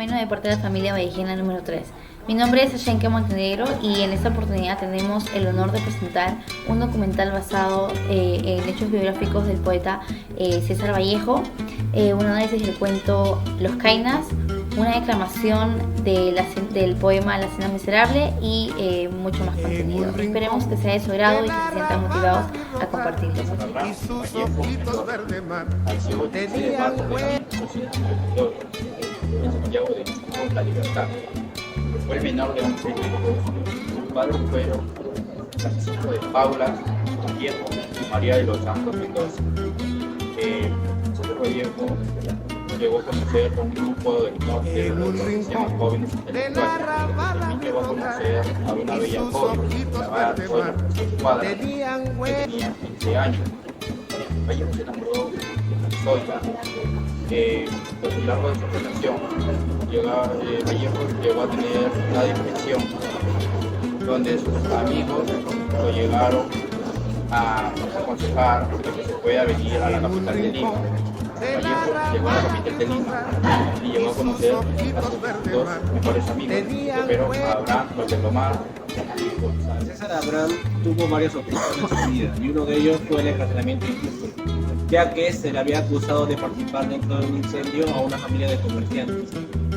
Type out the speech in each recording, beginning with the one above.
ameno de parte de la familia Vallejena número 3. Mi nombre es Ashenka Montenegro y en esta oportunidad tenemos el honor de presentar un documental basado en hechos biográficos del poeta César Vallejo, un análisis del cuento Los Kainas, una declamación del poema La Cena Miserable y mucho más contenido. Esperemos que sea de su agrado y que se sientan motivados a compartirlo. En Santiago de la Libertad. Fue el menor de 11 hijos. Sus padres fueron Francisco de Paula, Vallejo y María de los Santos Mendoza. César Vallejo llegó a conocer un grupo del norte de los que se llaman jóvenes intelectuales. También llegó a conocer a una bella joven llamada Rosa Cuadra, que tenía 15 años. Vallejo se enamoró de Zoila. Por lo largo de su relación, Vallejo llegó a tener una depresión, donde sus amigos lo llegaron a aconsejar que se pueda venir a la capital de Lima. Vallejo llegó a la capital de Lima y llegó a conocer a sus dos mejores amigos, pero a Abraham Lomar. César Abraham tuvo varios obstáculos en su vida y uno de ellos fue el encarcelamiento injusto, ya que se le había acusado de participar dentro de un incendio a una familia de comerciantes.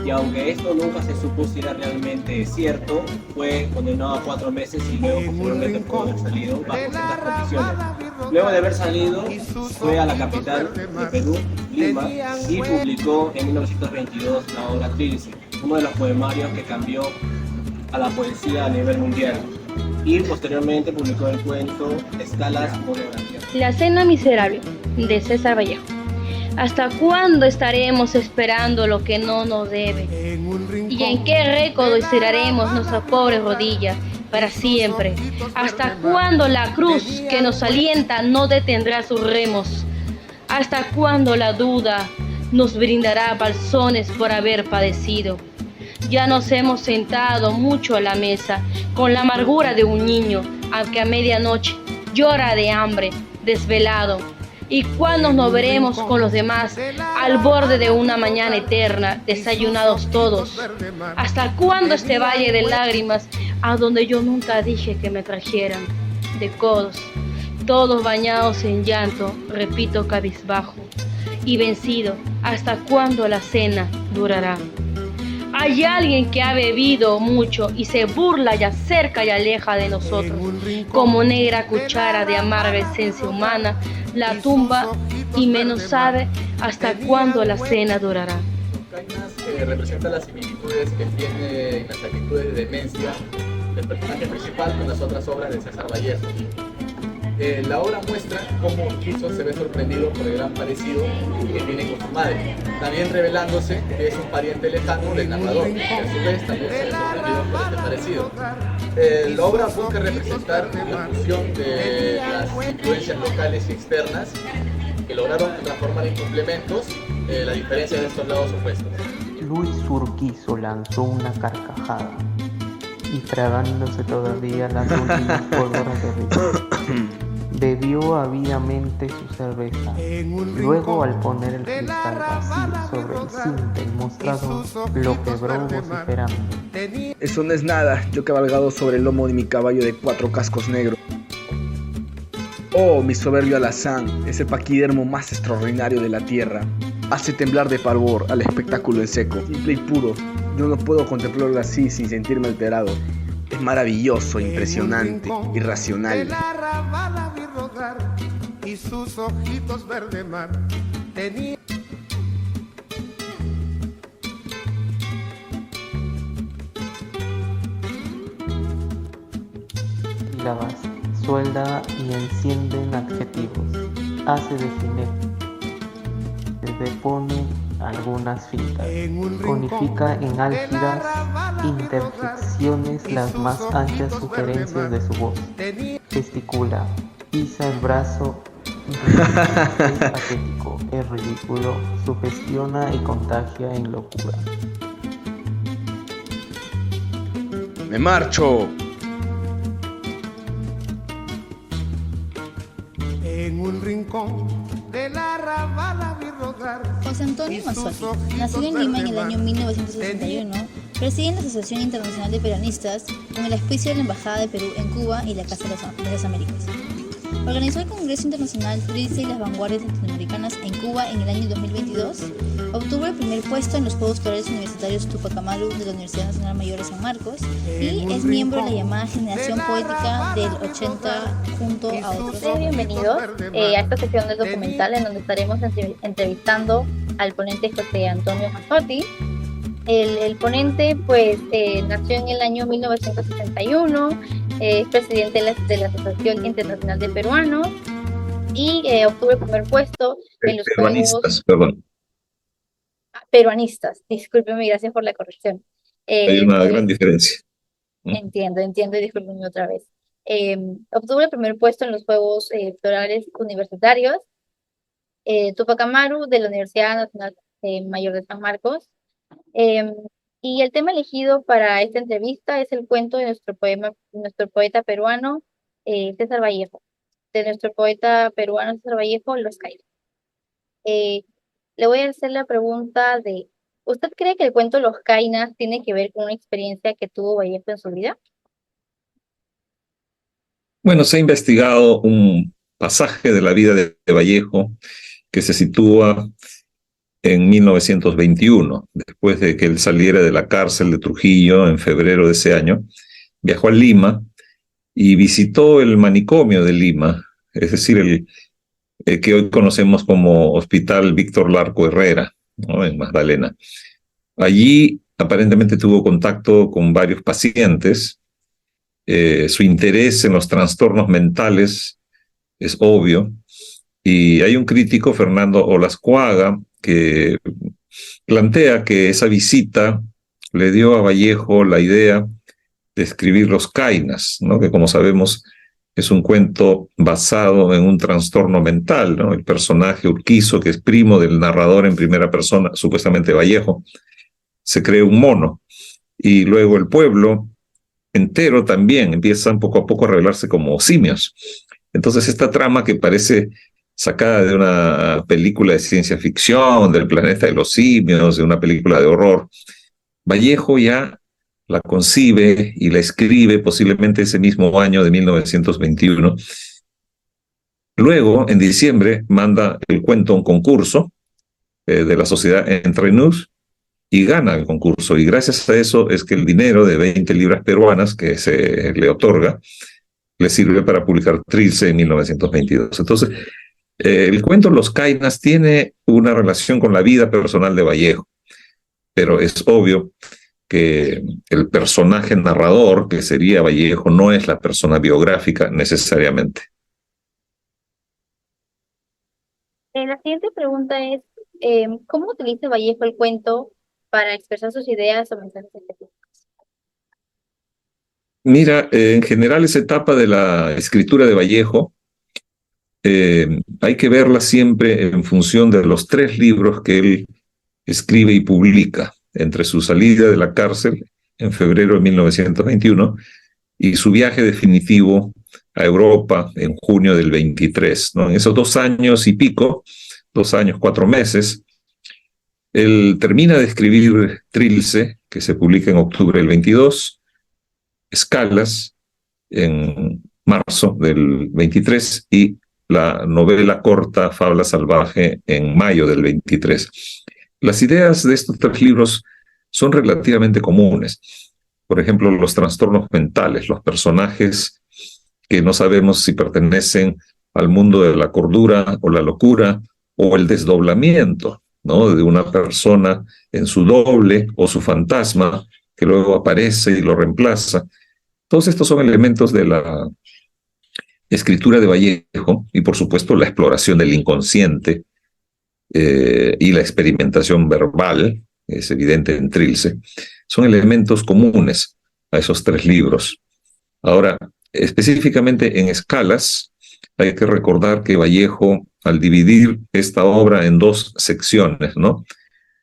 Y aunque esto nunca se supo si era realmente cierto, fue condenado a 4 meses y luego posteriormente pudo haber salido bajo ciertas condiciones. Luego de haber salido, fue a la capital de Perú, Lima, y publicó en 1922 la obra Trilce, uno de los poemarios que cambió a la poesía a nivel mundial. Y posteriormente publicó el cuento Escalas Monografía. La Cena Miserable, de César Vallejo. ¿Hasta cuándo estaremos esperando lo que no nos debe? ¿Y en qué récord estiraremos nuestras pobres rodillas para siempre? ¿Hasta cuándo la cruz que nos alienta no detendrá sus remos? ¿Hasta cuándo la duda nos brindará balsones por haber padecido? Ya nos hemos sentado mucho a la mesa con la amargura de un niño, aunque a medianoche llora de hambre, desvelado. ¿Y cuándo nos veremos con los demás al borde de una mañana eterna, desayunados todos? ¿Hasta cuándo este valle de lágrimas a donde yo nunca dije que me trajeran? De codos, todos bañados en llanto, repito cabizbajo y vencido. ¿Hasta cuándo la cena durará? Hay alguien que ha bebido mucho y se burla y acerca y aleja de nosotros, como negra cuchara de amarga esencia humana, la tumba y menos sabe hasta cuándo la cena durará. Kainas representa las similitudes que tiene en las actitudes de demencia del personaje principal con las otras obras de César Vallejo. La obra muestra cómo Quiso se ve sorprendido por el gran parecido que tiene con su madre, también revelándose que es un pariente lejano del narrador, que a su vez también se ve sorprendido por este parecido. La obra busca representar la fusión de las influencias locales y externas que lograron transformar en complementos la diferencia de estos lados opuestos. Luis Urquizo lanzó una carcajada y tragándose todavía las últimas pólvoras de risa. Bebió ávidamente su cerveza. Luego, al poner el cristal vacío sobre el zinc del mostrador, lo quebró vociferando. Eso no es nada, yo he cabalgado sobre el lomo de mi caballo de 4 cascos negros. Oh, mi soberbio alazán, ese paquidermo más extraordinario de la tierra. Hace temblar de pavor al espectáculo en seco, simple y puro. Yo no puedo contemplarlo así sin sentirme alterado. Es maravilloso, impresionante, irracional. Y sus ojitos verde mar tenían. Sílabas, suelda y encienden adjetivos. Hace de jinete. Depone algunas fintas. Conifica en álgidas interjecciones las más anchas sugerencias de su voz. Gesticula. Pisa el brazo, es patético, es ridículo, sugestiona y contagia en locura. ¡Me marcho! En un rincón de la arrabal vi rodar José Antonio Mazzotti, nacido en Lima en el año 1961, preside en la Asociación Internacional de Peronistas con el auspicio de la Embajada de Perú en Cuba y la Casa de las Américas. Organizó el Congreso Internacional Trilce y las Vanguardias Latinoamericanas en Cuba en el año 2022. Obtuvo el primer puesto en los Juegos Florales Universitarios Tupac Amaru de la Universidad Nacional Mayor de San Marcos y es miembro de la llamada Generación Poética del 80 junto a otros. Bienvenidos a esta sección del documental en donde estaremos entrevistando al ponente José Antonio Mazzotti. El ponente pues nació en el año 1961, es presidente de la Asociación Internacional de Peruanos y obtuvo el primer puesto en los peruanistas, Juegos... Peruanistas, discúlpeme, gracias por la corrección. Hay una gran diferencia. Entiendo, y discúlpeme otra vez. Obtuvo el primer puesto en los Juegos Florales Universitarios Tupac Amaru de la Universidad Nacional Mayor de San Marcos. Y el tema elegido para esta entrevista es el cuento de nuestro poeta peruano César Vallejo, Los Cainas. Le voy a hacer la pregunta de, ¿usted cree que el cuento Los Cainas tiene que ver con una experiencia que tuvo Vallejo en su vida? Bueno, se ha investigado un pasaje de la vida de Vallejo que se sitúa en 1921, después de que él saliera de la cárcel de Trujillo en febrero de ese año, viajó a Lima y visitó el manicomio de Lima, es decir, el que hoy conocemos como Hospital Víctor Larco Herrera, ¿no?, en Magdalena. Allí aparentemente tuvo contacto con varios pacientes. Su interés en los trastornos mentales es obvio, y hay un crítico, Fernando Olascuaga, que plantea que esa visita le dio a Vallejo la idea de escribir Los Cainas, ¿no?, que como sabemos es un cuento basado en un trastorno mental, ¿no? El personaje Urquizo, que es primo del narrador en primera persona, supuestamente Vallejo, se cree un mono, y luego el pueblo entero también empiezan poco a poco a revelarse como simios. Entonces esta trama, que parece sacada de una película de ciencia ficción, del planeta de los simios, de una película de horror, Vallejo ya la concibe y la escribe posiblemente ese mismo año de 1921. Luego, en diciembre, manda el cuento a un concurso de la sociedad Entre Nous y gana el concurso. Y gracias a eso es que el dinero de 20 libras peruanas que se le otorga le sirve para publicar Trilce en 1922. Entonces, el cuento Los Cainas tiene una relación con la vida personal de Vallejo, pero es obvio que el personaje narrador, que sería Vallejo, no es la persona biográfica necesariamente. La siguiente pregunta es, ¿cómo utiliza Vallejo el cuento para expresar sus ideas o mensajes específicos? Mira, en general esa etapa de la escritura de Vallejo hay que verla siempre en función de los 3 libros que él escribe y publica entre su salida de la cárcel en febrero de 1921 y su viaje definitivo a Europa en junio del 23, ¿no? En esos 2 años y pico, 2 años, 4 meses, él termina de escribir Trilce, que se publica en octubre del 22, Escalas en marzo del 23 y la novela corta Fabla Salvaje en mayo del 23. Las ideas de estos 3 libros son relativamente comunes. Por ejemplo, los trastornos mentales, los personajes que no sabemos si pertenecen al mundo de la cordura o la locura o el desdoblamiento, ¿no?, de una persona en su doble o su fantasma que luego aparece y lo reemplaza. Todos estos son elementos de la escritura de Vallejo y, por supuesto, la exploración del inconsciente y la experimentación verbal, es evidente en Trilce, son elementos comunes a esos 3 libros. Ahora, específicamente en Escalas, hay que recordar que Vallejo, al dividir esta obra en 2 secciones, ¿no?,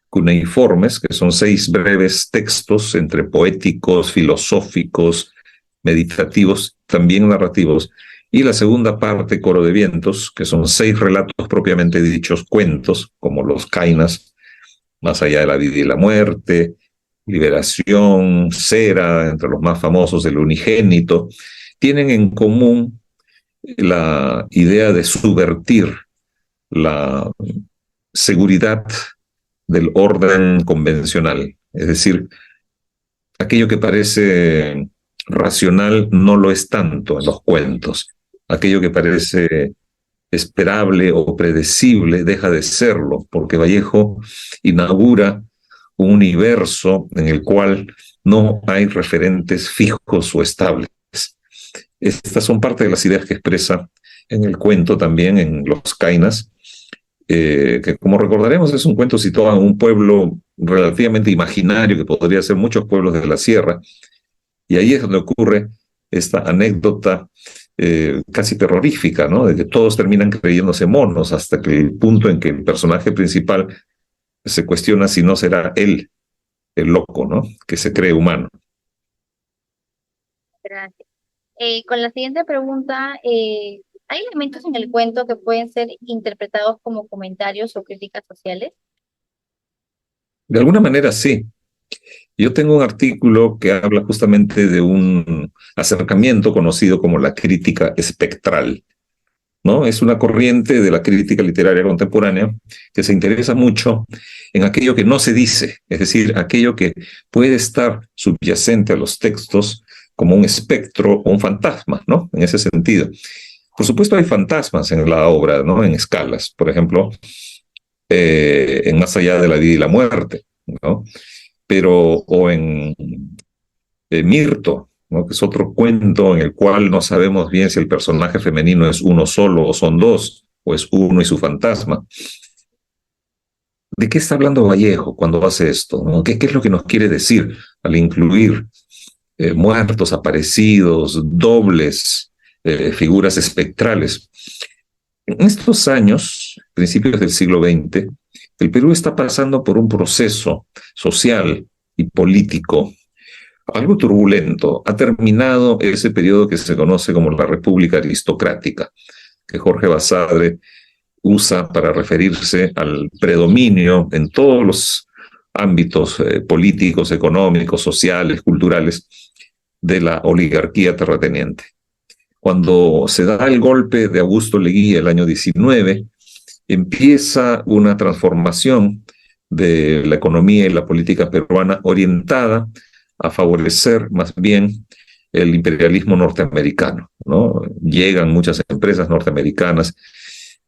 cuneiformes, que son 6 breves textos entre poéticos, filosóficos, meditativos, también narrativos, y la segunda parte, Coro de Vientos, que son 6 relatos propiamente dichos, cuentos, como los Kainas, Más allá de la vida y la muerte, Liberación, Cera, entre los más famosos, El Unigénito, tienen en común la idea de subvertir la seguridad del orden convencional. Es decir, aquello que parece racional no lo es tanto en los cuentos. Aquello que parece esperable o predecible deja de serlo, porque Vallejo inaugura un universo en el cual no hay referentes fijos o estables. Estas son parte de las ideas que expresa en el cuento también, en Los Kainas, que como recordaremos es un cuento situado en un pueblo relativamente imaginario, que podría ser muchos pueblos de la sierra, y ahí es donde ocurre esta anécdota casi terrorífica, ¿no? De que todos terminan creyéndose monos, hasta que el punto en que el personaje principal se cuestiona si no será él el loco, ¿no? Que se cree humano. Gracias. Con la siguiente pregunta, ¿hay elementos en el cuento que pueden ser interpretados como comentarios o críticas sociales? De alguna manera sí. Yo tengo un artículo que habla justamente de un acercamiento conocido como la crítica espectral, ¿no? Es una corriente de la crítica literaria contemporánea que se interesa mucho en aquello que no se dice, es decir, aquello que puede estar subyacente a los textos como un espectro o un fantasma, ¿no? En ese sentido. Por supuesto hay fantasmas en la obra, ¿no? En escalas, por ejemplo, en Más allá de la vida y la muerte, ¿no? Pero, o en Mirto, ¿no? Que es otro cuento en el cual no sabemos bien si el personaje femenino es uno solo o son dos, o es uno y su fantasma. ¿De qué está hablando Vallejo cuando hace esto, ¿no? ¿Qué es lo que nos quiere decir al incluir muertos, aparecidos, dobles, figuras espectrales? En estos años, principios del siglo XX, el Perú está pasando por un proceso social y político algo turbulento. Ha terminado ese periodo que se conoce como la República Aristocrática, que Jorge Basadre usa para referirse al predominio en todos los ámbitos políticos, económicos, sociales, culturales, de la oligarquía terrateniente. Cuando se da el golpe de Augusto Leguía el año 19, empieza una transformación de la economía y la política peruana orientada a favorecer más bien el imperialismo norteamericano, ¿no? Llegan muchas empresas norteamericanas.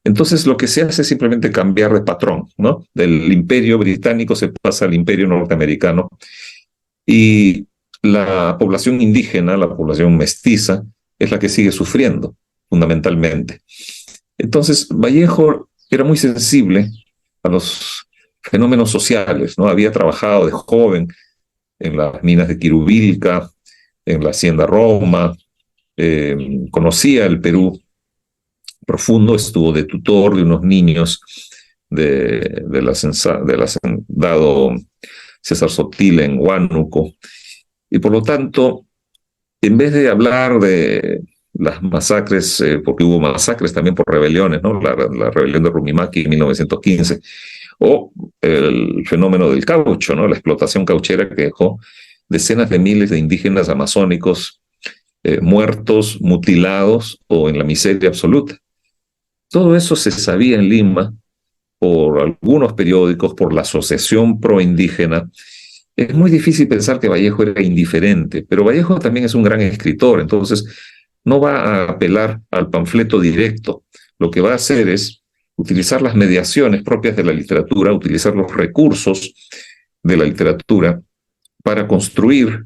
Entonces lo que se hace es simplemente cambiar de patrón, ¿no? Del imperio británico se pasa al imperio norteamericano y la población indígena, la población mestiza, es la que sigue sufriendo fundamentalmente. Entonces Vallejo era muy sensible a los fenómenos sociales, ¿no? Había trabajado de joven en las minas de Quirubilca, en la hacienda Roma, conocía el Perú profundo, estuvo de tutor de unos niños del hacendado César Sotila en Huánuco, y por lo tanto, en vez de hablar de las masacres, porque hubo masacres también por rebeliones, ¿no? La rebelión de Rumimaki en 1915, o el fenómeno del caucho, ¿no? La explotación cauchera que dejó decenas de miles de indígenas amazónicos muertos, mutilados o en la miseria absoluta. Todo eso se sabía en Lima por algunos periódicos, por la Asociación Proindígena. Es muy difícil pensar que Vallejo era indiferente, pero Vallejo también es un gran escritor, entonces no va a apelar al panfleto directo. Lo que va a hacer es utilizar las mediaciones propias de la literatura, utilizar los recursos de la literatura para construir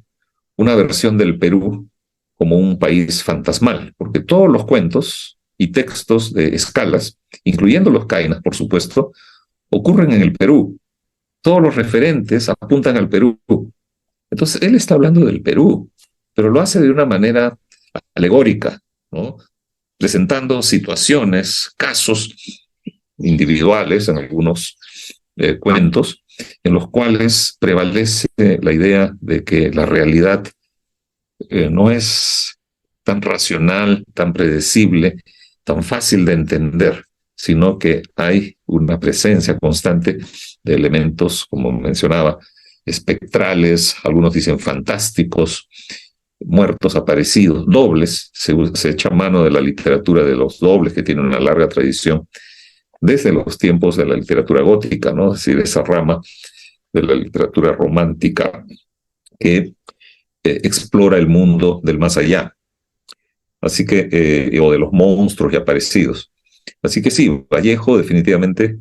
una versión del Perú como un país fantasmal, porque todos los cuentos y textos de escalas, incluyendo los Kainas, por supuesto, ocurren en el Perú. Todos los referentes apuntan al Perú. Entonces, él está hablando del Perú, pero lo hace de una manera alegórica, ¿no? Presentando situaciones, casos individuales en algunos cuentos, en los cuales prevalece la idea de que la realidad no es tan racional, tan predecible, tan fácil de entender, sino que hay una presencia constante de elementos, como mencionaba, espectrales, algunos dicen fantásticos, muertos aparecidos, dobles. Se echa mano de la literatura de los dobles, que tiene una larga tradición desde los tiempos de la literatura gótica, ¿no? Es decir, esa rama de la literatura romántica que explora el mundo del más allá. Así que, o de los monstruos y aparecidos. Así que sí, Vallejo definitivamente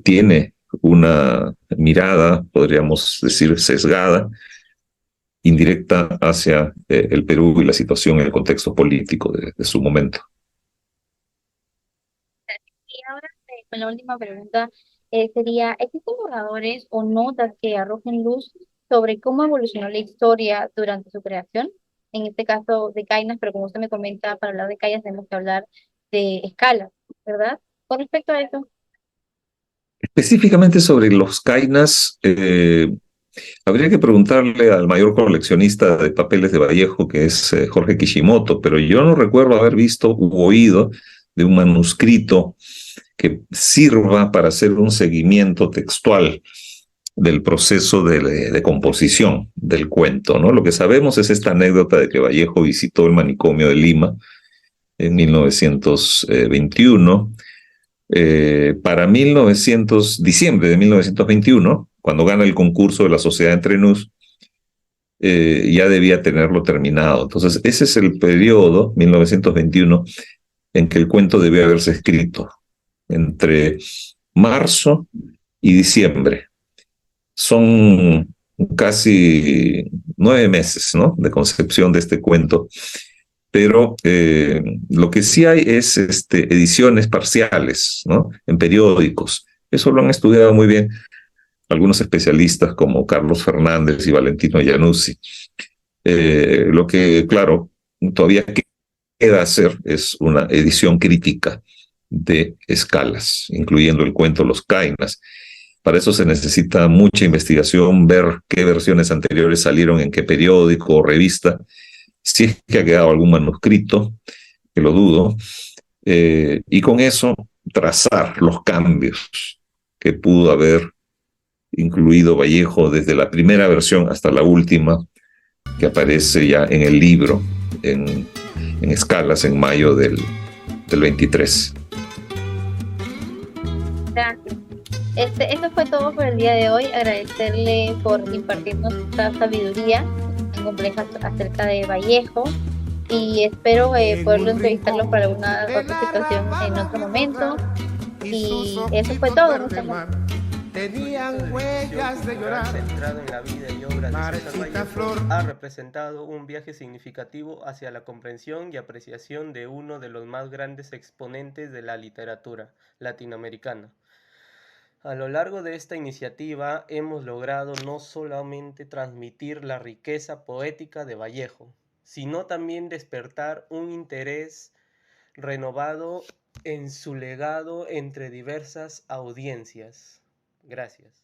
tiene una mirada, podríamos decir, sesgada, indirecta hacia el Perú y la situación en el contexto político de su momento. Y ahora, con la última pregunta, sería, ¿existen borradores o notas que arrojen luz sobre cómo evolucionó la historia durante su creación? En este caso de Kainas, pero como usted me comenta, para hablar de Kainas tenemos que hablar de escala, ¿verdad? Con respecto a eso, Específicamente sobre los Kainas, habría que preguntarle al mayor coleccionista de papeles de Vallejo, que es Jorge Kishimoto, pero yo no recuerdo haber visto u oído de un manuscrito que sirva para hacer un seguimiento textual del proceso de composición del cuento, ¿no? Lo que sabemos es esta anécdota de que Vallejo visitó el manicomio de Lima en 1921. Para diciembre de 1921, cuando gana el concurso de la Sociedad Entre Nous, ya debía tenerlo terminado. Entonces, ese es el periodo, 1921, en que el cuento debió haberse escrito, entre marzo y diciembre. Son casi 9 meses, ¿no?, de concepción de este cuento. Pero lo que sí hay es ediciones parciales, ¿no?, en periódicos. Eso lo han estudiado muy bien algunos especialistas como Carlos Fernández y Valentino Iannuzzi. Lo que, claro, todavía queda hacer es una edición crítica de escalas, incluyendo el cuento Los Kainas. Para eso se necesita mucha investigación, ver qué versiones anteriores salieron en qué periódico o revista, si es que ha quedado algún manuscrito, que lo dudo, y con eso trazar los cambios que pudo haber incluido Vallejo desde la primera versión hasta la última, que aparece ya en el libro, en escalas, en mayo del 23. gracias. Eso fue todo por el día de hoy. Agradecerle por impartirnos esta sabiduría tan compleja acerca de Vallejo y espero poderlo entrevistarlo para alguna otra situación en otro momento. Y eso fue todo. Nos vemos. Tenían huellas de llorar. Centrado en la vida y obra de César Marchita Vallejo, flor. ha representado un viaje significativo hacia la comprensión y apreciación de uno de los más grandes exponentes de la literatura latinoamericana. A lo largo de esta iniciativa hemos logrado no solamente transmitir la riqueza poética de Vallejo, sino también despertar un interés renovado en su legado entre diversas audiencias. Gracias.